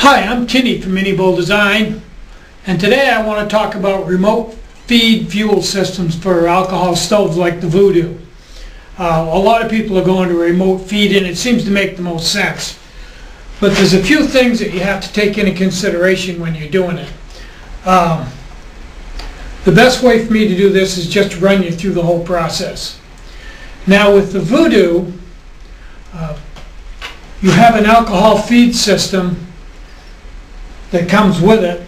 Hi, I'm Kenny from Mini Bull Design, and today I want to talk about remote feed fuel systems for alcohol stoves like the Voodoo. A lot of people are going to remote feed and it seems to make the most sense. But there's a few things that you have to take into consideration when you're doing it. The best way for me to do this is just to run you through the whole process. Now with the Voodoo, you have an alcohol feed system that comes with it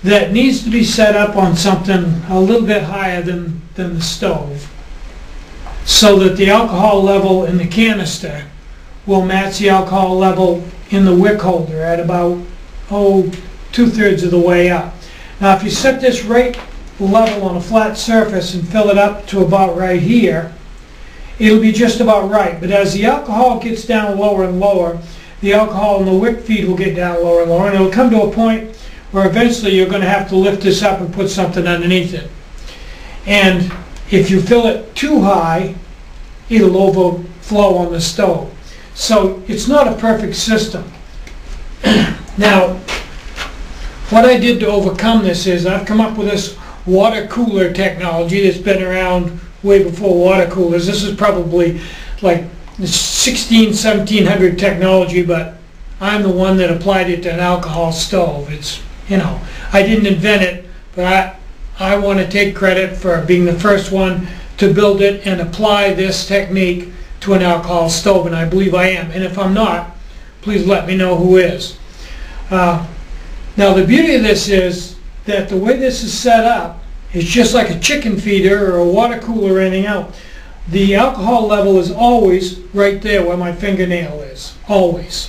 that needs to be set up on something a little bit higher than the stove, so that the alcohol level in the canister will match the alcohol level in the wick holder at about 2/3 of the way up. Now if you set this right level on a flat surface and fill it up to about right here, it'll be just about right. But as the alcohol gets down lower and lower, the alcohol in the wick feed will get down lower and lower, and it'll come to a point where eventually you're going to have to lift this up and put something underneath it. And if you fill it too high, it'll overflow on the stove. So it's not a perfect system. Now, what I did to overcome this is I've come up with this water cooler technology that's been around way before water coolers. This is probably like 1700 technology, but I'm the one that applied it to an alcohol stove. It's, I didn't invent it, but I want to take credit for being the first one to build it and apply this technique to an alcohol stove, and I believe I am. And if I'm not, please let me know who is. Now the beauty of this is that the way this is set up is just like a chicken feeder or a water cooler or anything else. The alcohol level is always right there where my fingernail is, always,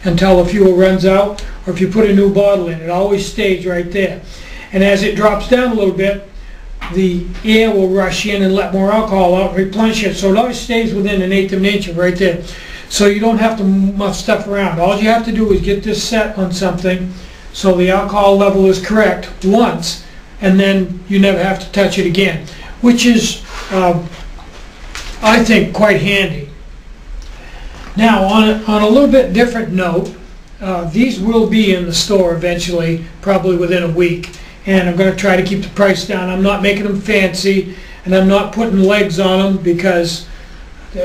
until the fuel runs out, or if you put a new bottle in, it always stays right there. And as it drops down a little bit, the air will rush in and let more alcohol out and replenish it, so it always stays within 1/8 of an inch of right there. So you don't have to muff stuff around. All you have to do is get this set on something so the alcohol level is correct once, and then you never have to touch it again, which is I think quite handy. Now on a little bit different note, these will be in the store eventually, probably within a week, and I'm going to try to keep the price down. I'm not making them fancy, and I'm not putting legs on them because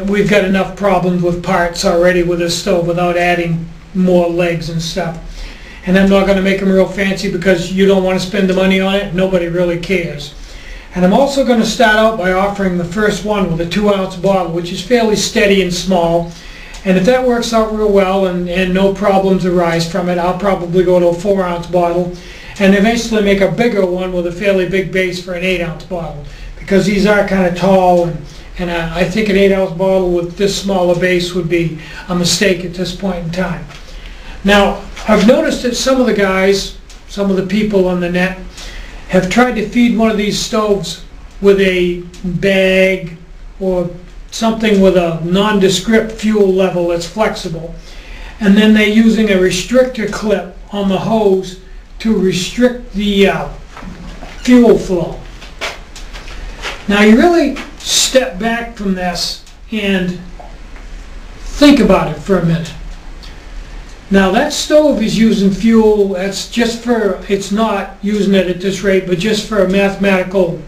we've got enough problems with parts already with this stove without adding more legs and stuff. And I'm not going to make them real fancy because you don't want to spend the money on it. Nobody really cares. And I'm also going to start out by offering the first one with a 2-ounce bottle, which is fairly steady and small. And if that works out real well and no problems arise from it, I'll probably go to a 4-ounce bottle and eventually make a bigger one with a fairly big base for an 8-ounce bottle, because these are kind of tall, and I think an 8-ounce bottle with this smaller base would be a mistake at this point in time. Now, I've noticed that some of the guys, some of the people on the net, have tried to feed one of these stoves with a bag or something with a nondescript fuel level that's flexible, and then they're using a restrictor clip on the hose to restrict the fuel flow. Now you really step back from this and think about it for a minute. Now that stove is using fuel, that's just for, it's not using it at this rate, but just for a mathematical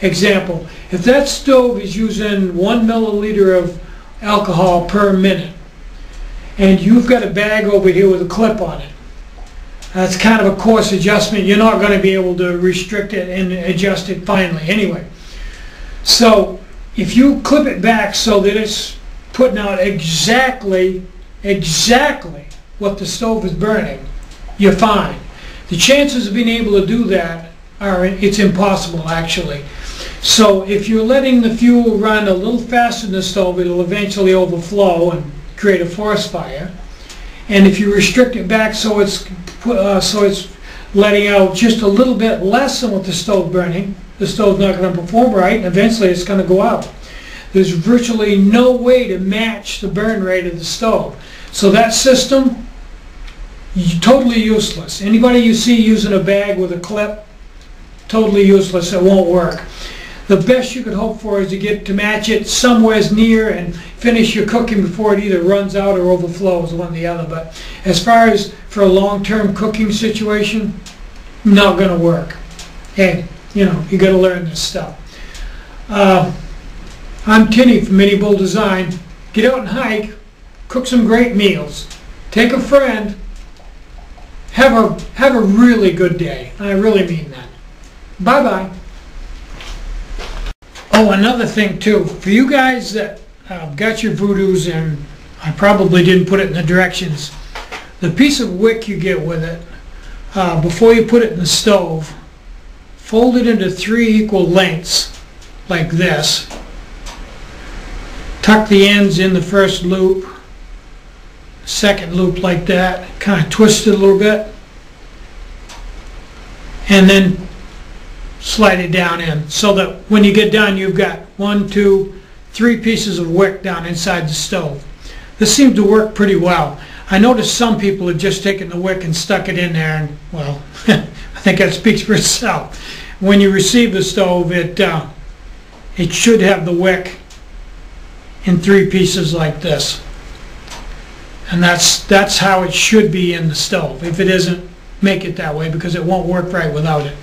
example. If that stove is using 1 milliliter of alcohol per minute, and you've got a bag over here with a clip on it, that's kind of a coarse adjustment. You're not going to be able to restrict it and adjust it finely anyway. So if you clip it back so that it's putting out exactly what the stove is burning, you're fine. The chances of being able to do that it's impossible actually. So if you're letting the fuel run a little faster than the stove, it'll eventually overflow and create a forest fire. And if you restrict it back so it's letting out just a little bit less than what the stove's burning, the stove's not going to perform right, and eventually it's going to go out. There's virtually no way to match the burn rate of the stove. So that system, totally useless. Anybody you see using a bag with a clip, totally useless. It won't work. The best you could hope for is to get to match it somewhere near and finish your cooking before it either runs out or overflows, one or the other. But as far as for a long-term cooking situation, not gonna work. Hey, you know, you gotta learn this stuff. I'm Tinny from Mini Bull Design. Get out and hike, cook some great meals, take a friend, have a really good day. I really mean that. Bye-bye. Oh, another thing too, for you guys that got your Voodoos, and I probably didn't put it in the directions, the piece of wick you get with it, before you put it in the stove, fold it into 3 equal lengths, like this. Tuck the ends in the first loop, second loop like that, kind of twist it a little bit, and then slide it down in, so that when you get done you've got 1, 2, 3 pieces of wick down inside the stove. This seems to work pretty well. I noticed some people have just taken the wick and stuck it in there, and well, I think that speaks for itself. When you receive the stove, it should have the wick in 3 pieces like this, and that's how it should be in the stove. If it isn't, make it that way, because it won't work right without it.